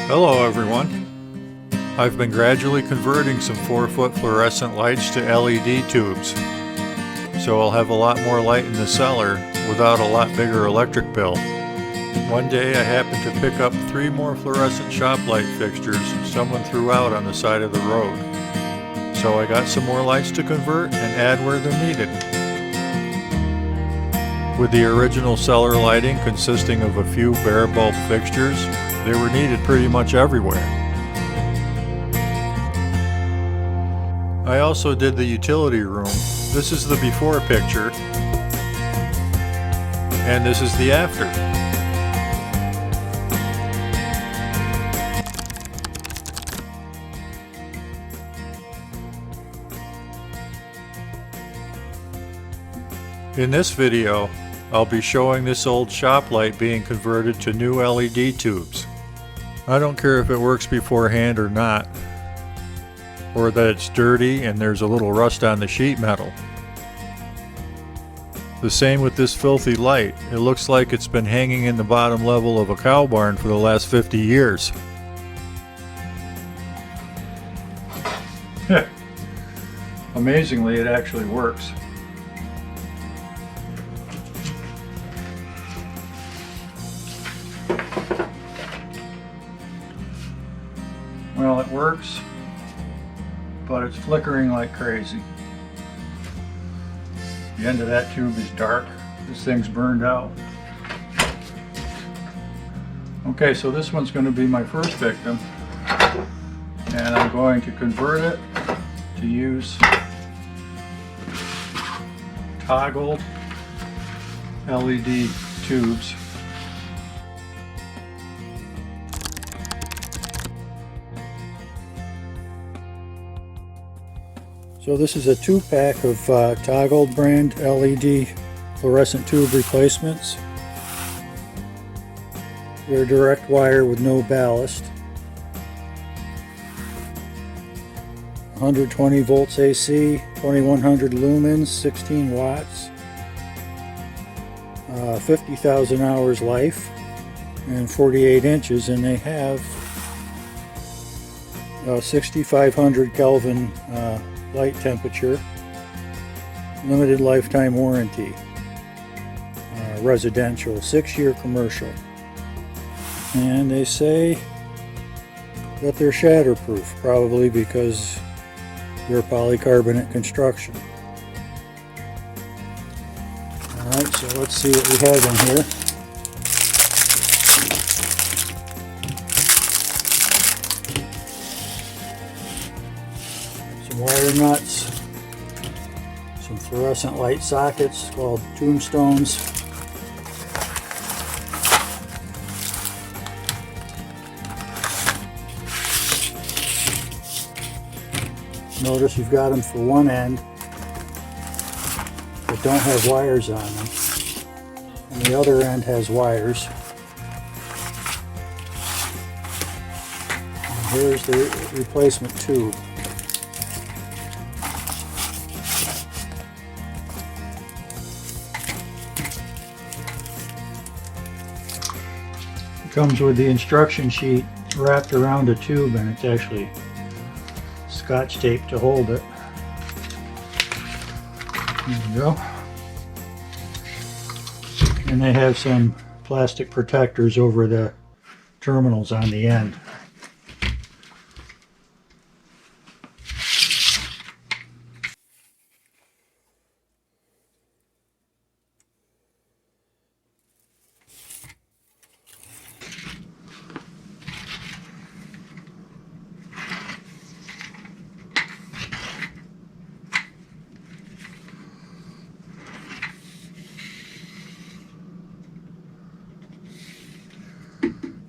Hello everyone. I've been gradually converting some 4-foot fluorescent lights to LED tubes, so I'll have a lot more light in the cellar without a lot bigger electric bill. One day I happened to pick up 3 more fluorescent shop light fixtures someone threw out on the side of the road. So I got some more lights to convert and add where they're needed. With the original cellar lighting consisting of a few bare bulb fixtures, they were needed pretty much everywhere. I also did the utility room. This is the before picture, and this is the after. In this video, I'll be showing this old shop light being converted to new LED tubes. I don't care if it works beforehand or not, or that it's dirty and there's a little rust on the sheet metal. The same with this filthy light. It looks like it's been hanging in the bottom level of a cow barn for the last 50 years. Amazingly, it actually works. Well, it works, but it's flickering like crazy. The end of that tube is dark. This thing's burned out. Okay, so this one's going to be my first victim, and I'm going to convert it to use toggled LED tubes. So this is a 2-pack of Toggled brand LED fluorescent tube replacements. They're direct wire with no ballast. 120 volts AC, 2100 lumens, 16 watts, 50,000 hours life, and 48 inches, and they have 6500 Kelvin light temperature, limited lifetime warranty, residential, 6-year commercial, and they say that they're shatterproof, probably because they're polycarbonate construction. Alright, so let's see what we have in here. Wire nuts, some fluorescent light sockets called tombstones, notice you've got them for one end but don't have wires on them, and the other end has wires. And here's the replacement tube. Comes with the instruction sheet wrapped around a tube, and it's actually scotch tape to hold it. There you go. And they have some plastic protectors over the terminals on the end.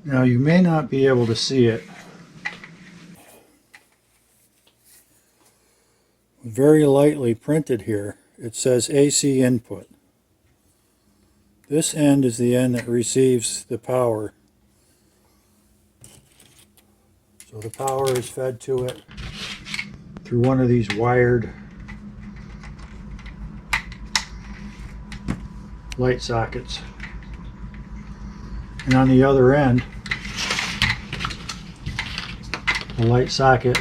Now you may not be able to see it. Very lightly printed here, it says AC input. This end is the end that receives the power. So the power is fed to it through one of these wired light sockets. And on the other end, the light socket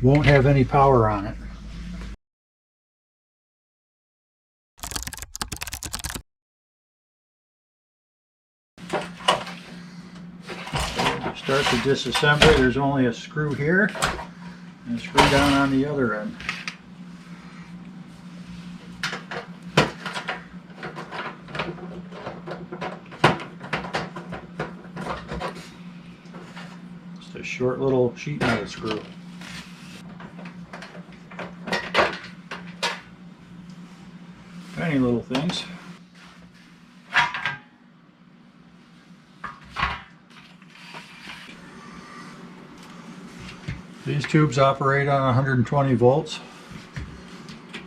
won't have any power on it. Start the disassembly. There's only a screw here and a screw down on the other end. Just a short little sheet metal screw. Tiny little things. These tubes operate on 120 volts.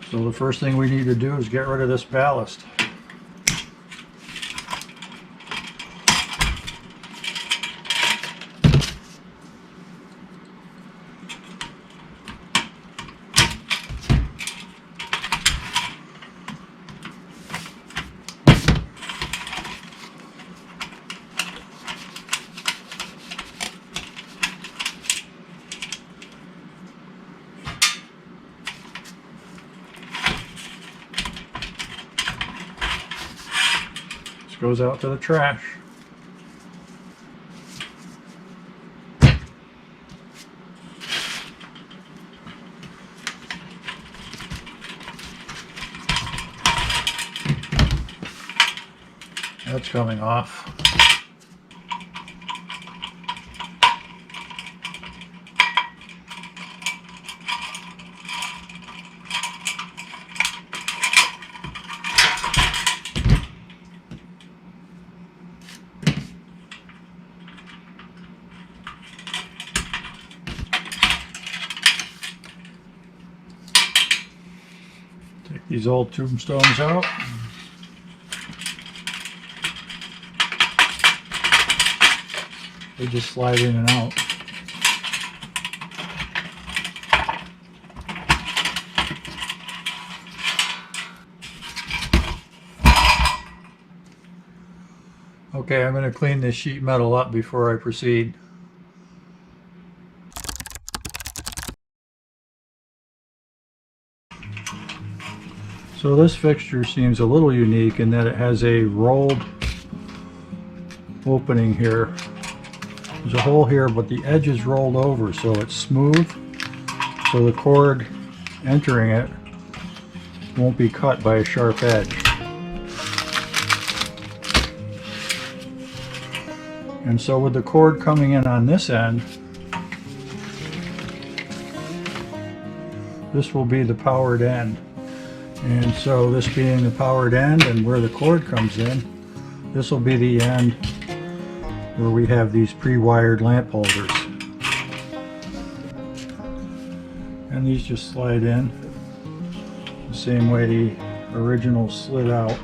So the first thing we need to do is get rid of this ballast. Goes out to the trash. That's coming off. Take these old tombstones out. They just slide in and out. Okay, I'm going to clean this sheet metal up before I proceed. So this fixture seems a little unique in that it has a rolled opening here. There's a hole here, but the edge is rolled over, so it's smooth. So the cord entering it won't be cut by a sharp edge. And so with the cord coming in on this end, this will be the powered end. And so this being the powered end and where the cord comes in, this will be the end where we have these pre-wired lamp holders. And these just slide in the same way the original slid out.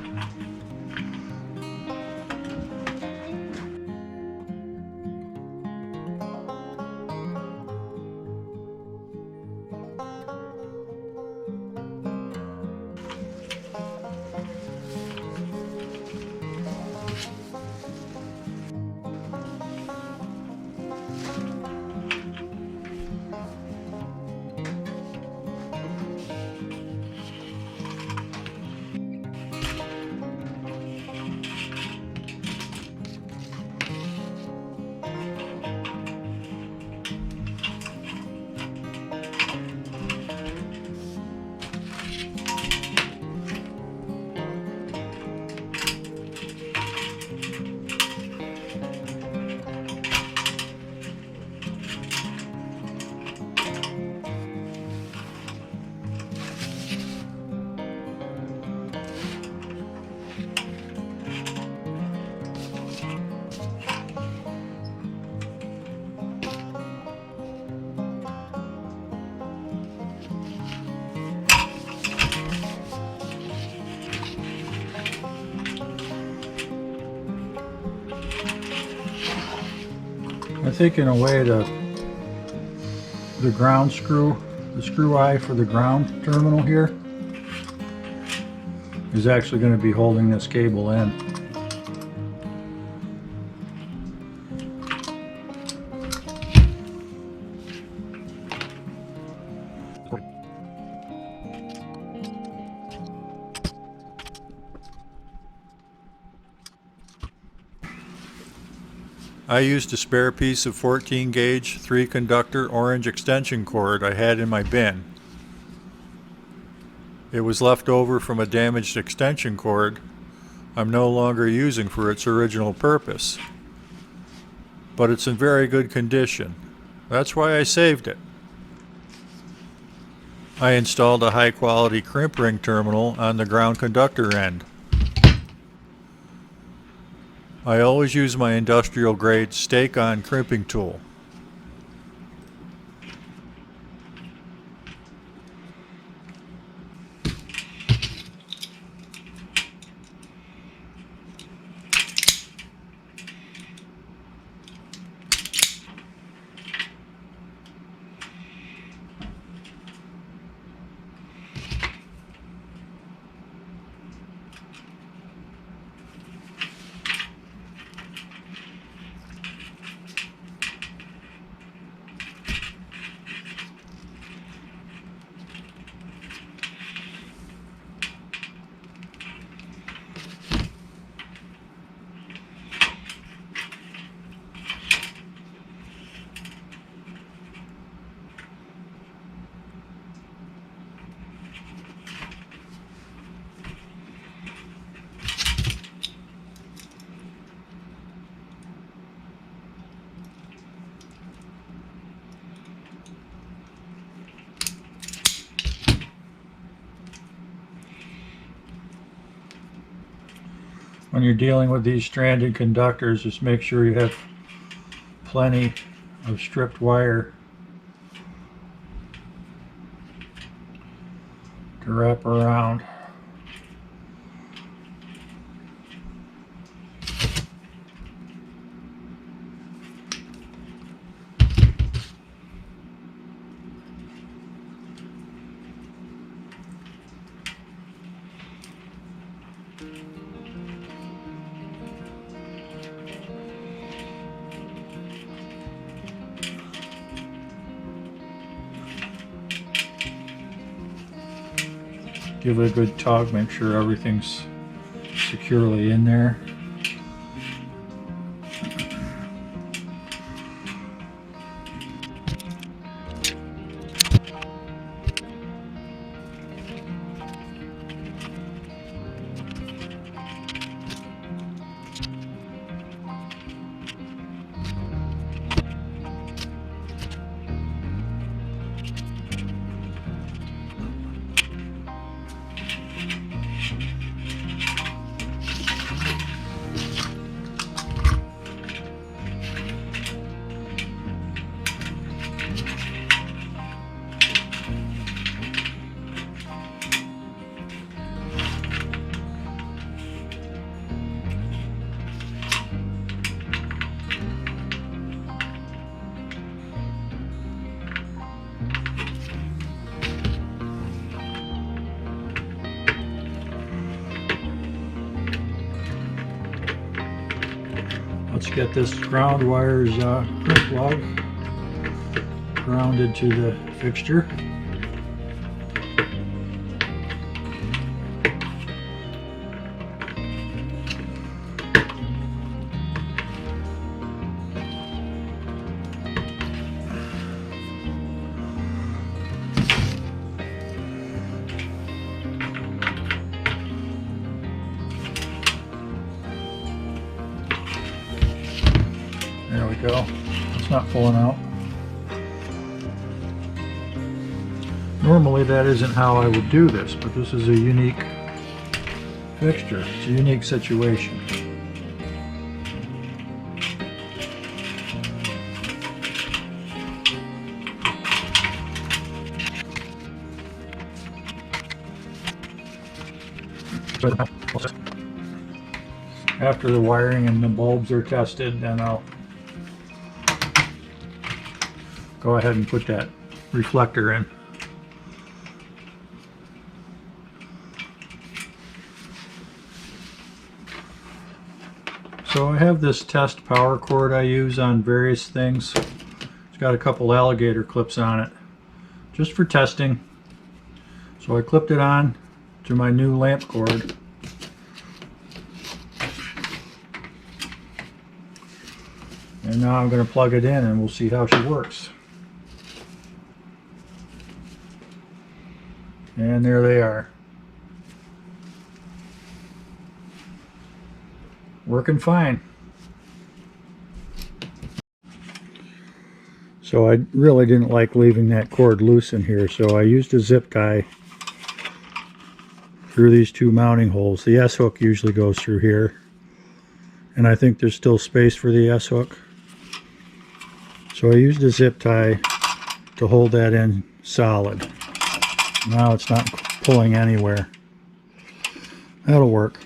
I think in a way the ground screw, the screw eye for the ground terminal here is actually going to be holding this cable in. I used a spare piece of 14 gauge 3 conductor orange extension cord I had in my bin. It was left over from a damaged extension cord I'm no longer using for its original purpose. But it's in very good condition. That's why I saved it. I installed a high quality crimp ring terminal on the ground conductor end. I always use my industrial grade stake-on crimping tool. When you're dealing with these stranded conductors, just make sure you have plenty of stripped wire to wrap around. Give it a good tug, make sure everything's securely in there. Let's get this ground wire's crimp plug grounded to the fixture. There we go. It's not pulling out. Normally that isn't how I would do this, but this is a unique fixture. It's a unique situation. After the wiring and the bulbs are tested, then I'll go ahead and put that reflector in. So I have this test power cord I use on various things. It's got a couple alligator clips on it, just for testing. So I clipped it on to my new lamp cord. And now I'm going to plug it in and we'll see how she works. And there they are. Working fine. So I really didn't like leaving that cord loose in here, so I used a zip tie through these two mounting holes. The S-hook usually goes through here, and I think there's still space for the S-hook. So I used a zip tie to hold that in solid. Now it's not pulling anywhere. That'll work.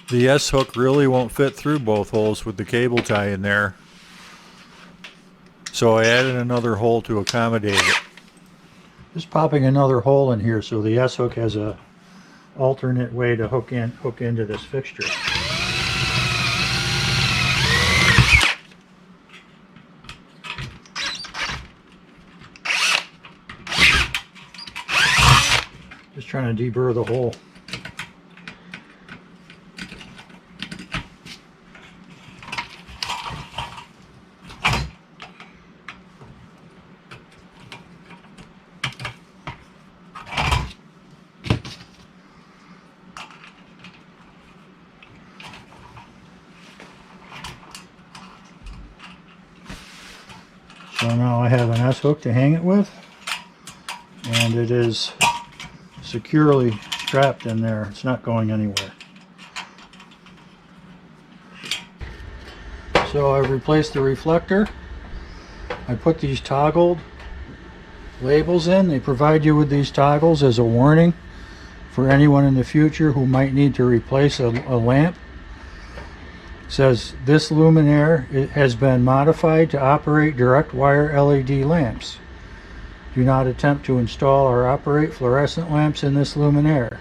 The S-hook really won't fit through both holes with the cable tie in there. So I added another hole to accommodate it. Just popping another hole in here so the S-hook has a alternate way to hook into this fixture. Just trying to deburr the hole. So now I have an S-hook to hang it with, and it is securely strapped in there. It's not going anywhere. So I've replaced the reflector. I put these toggled labels in. They provide you with these toggles as a warning for anyone in the future who might need to replace a lamp. It says this luminaire has been modified to operate direct wire LED lamps. Do not attempt to install or operate fluorescent lamps in this luminaire.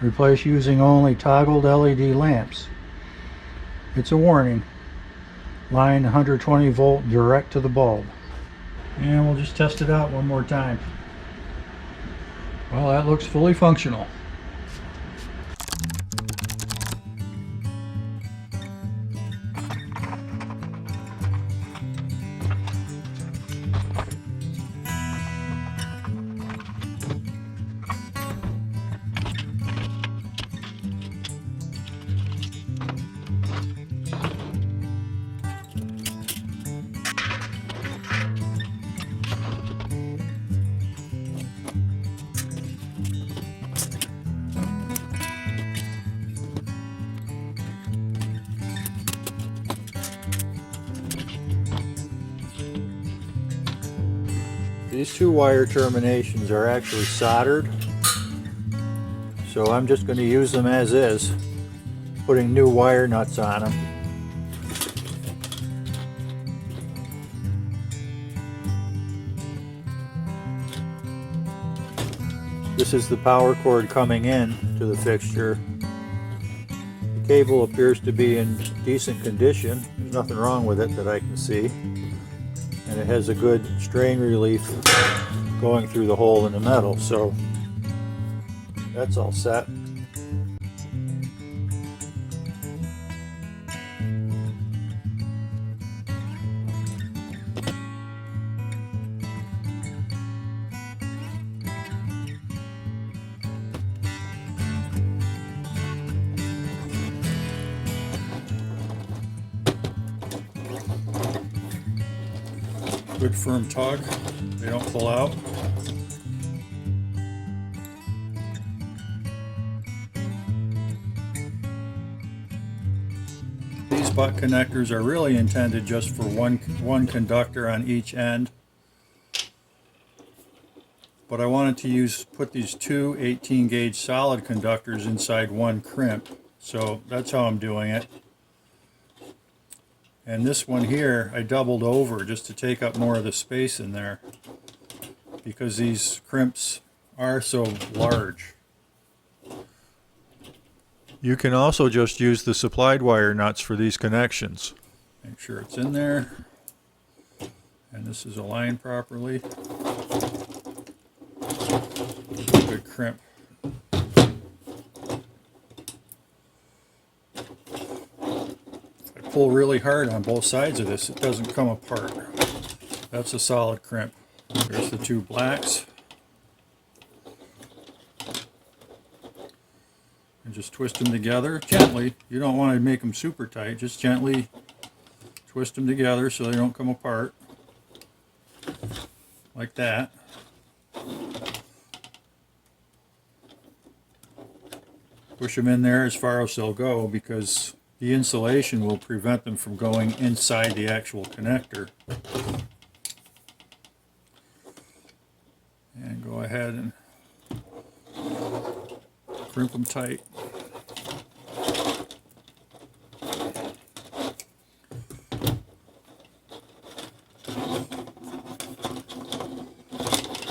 Replace using only toggled LED lamps. It's a warning. Line 120 volt direct to the bulb. And we'll just test it out one more time. Well, that looks fully functional. These two wire terminations are actually soldered, so I'm just going to use them as is, putting new wire nuts on them. This is the power cord coming in to the fixture. The cable appears to be in decent condition. There's nothing wrong with it that I can see. And it has a good strain relief going through the hole in the metal, so that's all set. Good firm tug, they don't pull out. These butt connectors are really intended just for one conductor on each end. But I wanted to put these two 18 gauge solid conductors inside one crimp. So that's how I'm doing it. And this one here I doubled over just to take up more of the space in there because these crimps are so large. You can also just use the supplied wire nuts for these connections. Make sure it's in there. And this is aligned properly. Good crimp. If I pull really hard on both sides of this, it doesn't come apart. That's a solid crimp. There's the two blacks. And just twist them together gently. You don't want to make them super tight, just gently twist them together so they don't come apart. Like that. Push them in there as far as they'll go because the insulation will prevent them from going inside the actual connector. And go ahead and crimp them tight.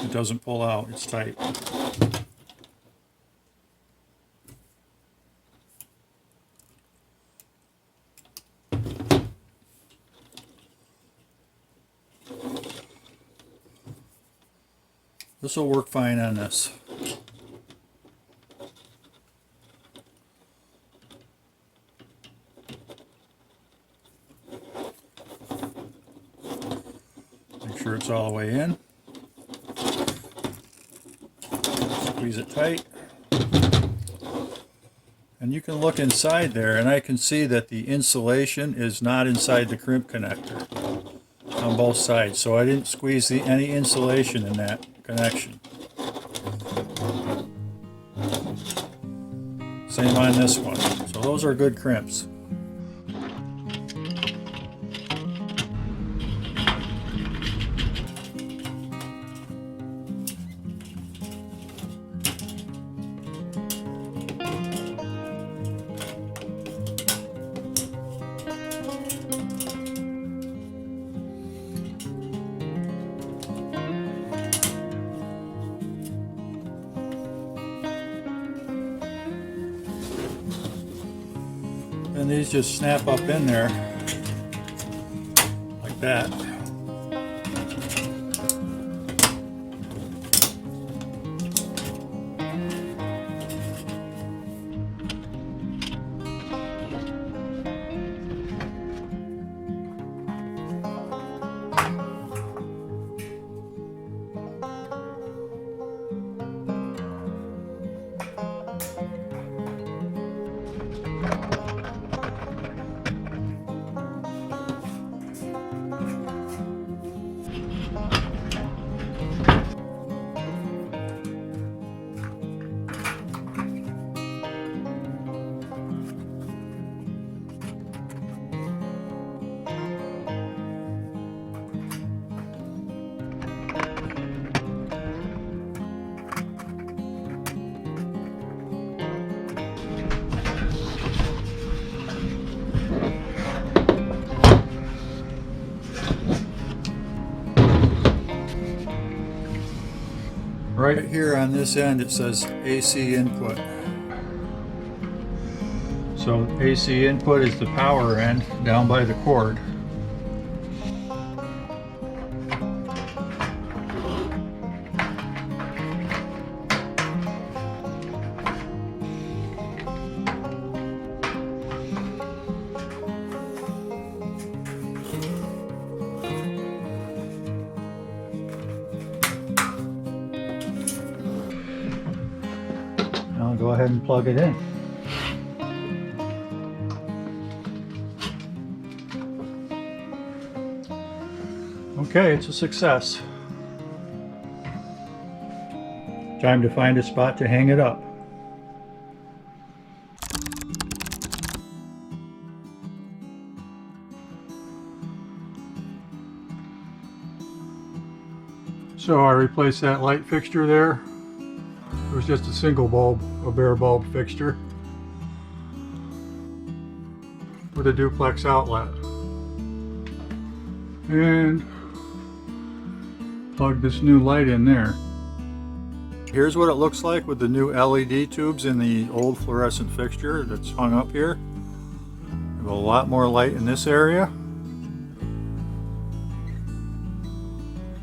It doesn't pull out, it's tight. This will work fine on this. Make sure it's all the way in. Squeeze it tight. And you can look inside there and I can see that the insulation is not inside the crimp connector on both sides. So I didn't squeeze any insulation in that connection. Same on this one. So those are good crimps. And these just snap up in there like that. Right here on this end it says AC input. So AC input is the power end down by the cord. I'll go ahead and plug it in. Okay, it's a success. Time to find a spot to hang it up. So I replaced that light fixture there. It was just a single bulb, a bare bulb fixture with a duplex outlet. And plug this new light in there. Here's what it looks like with the new LED tubes in the old fluorescent fixture that's hung up here. We have a lot more light in this area.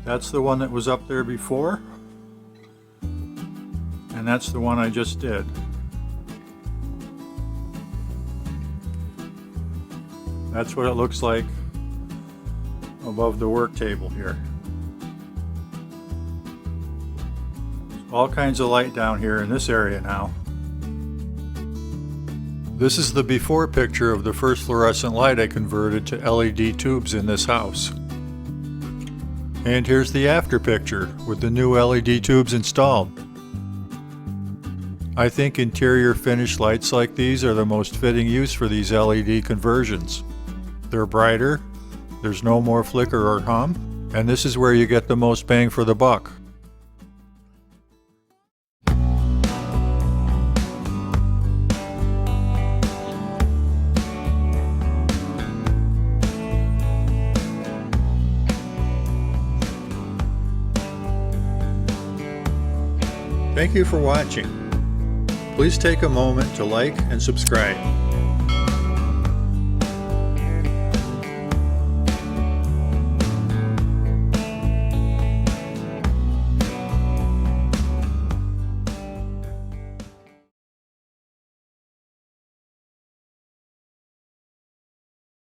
That's the one that was up there before. And that's the one I just did. That's what it looks like above the work table here. All kinds of light down here in this area now. This is the before picture of the first fluorescent light I converted to LED tubes in this house. And here's the after picture with the new LED tubes installed. I think interior finish lights like these are the most fitting use for these LED conversions. They're brighter, there's no more flicker or hum, and this is where you get the most bang for the buck. Thank you for watching. Please take a moment to like and subscribe.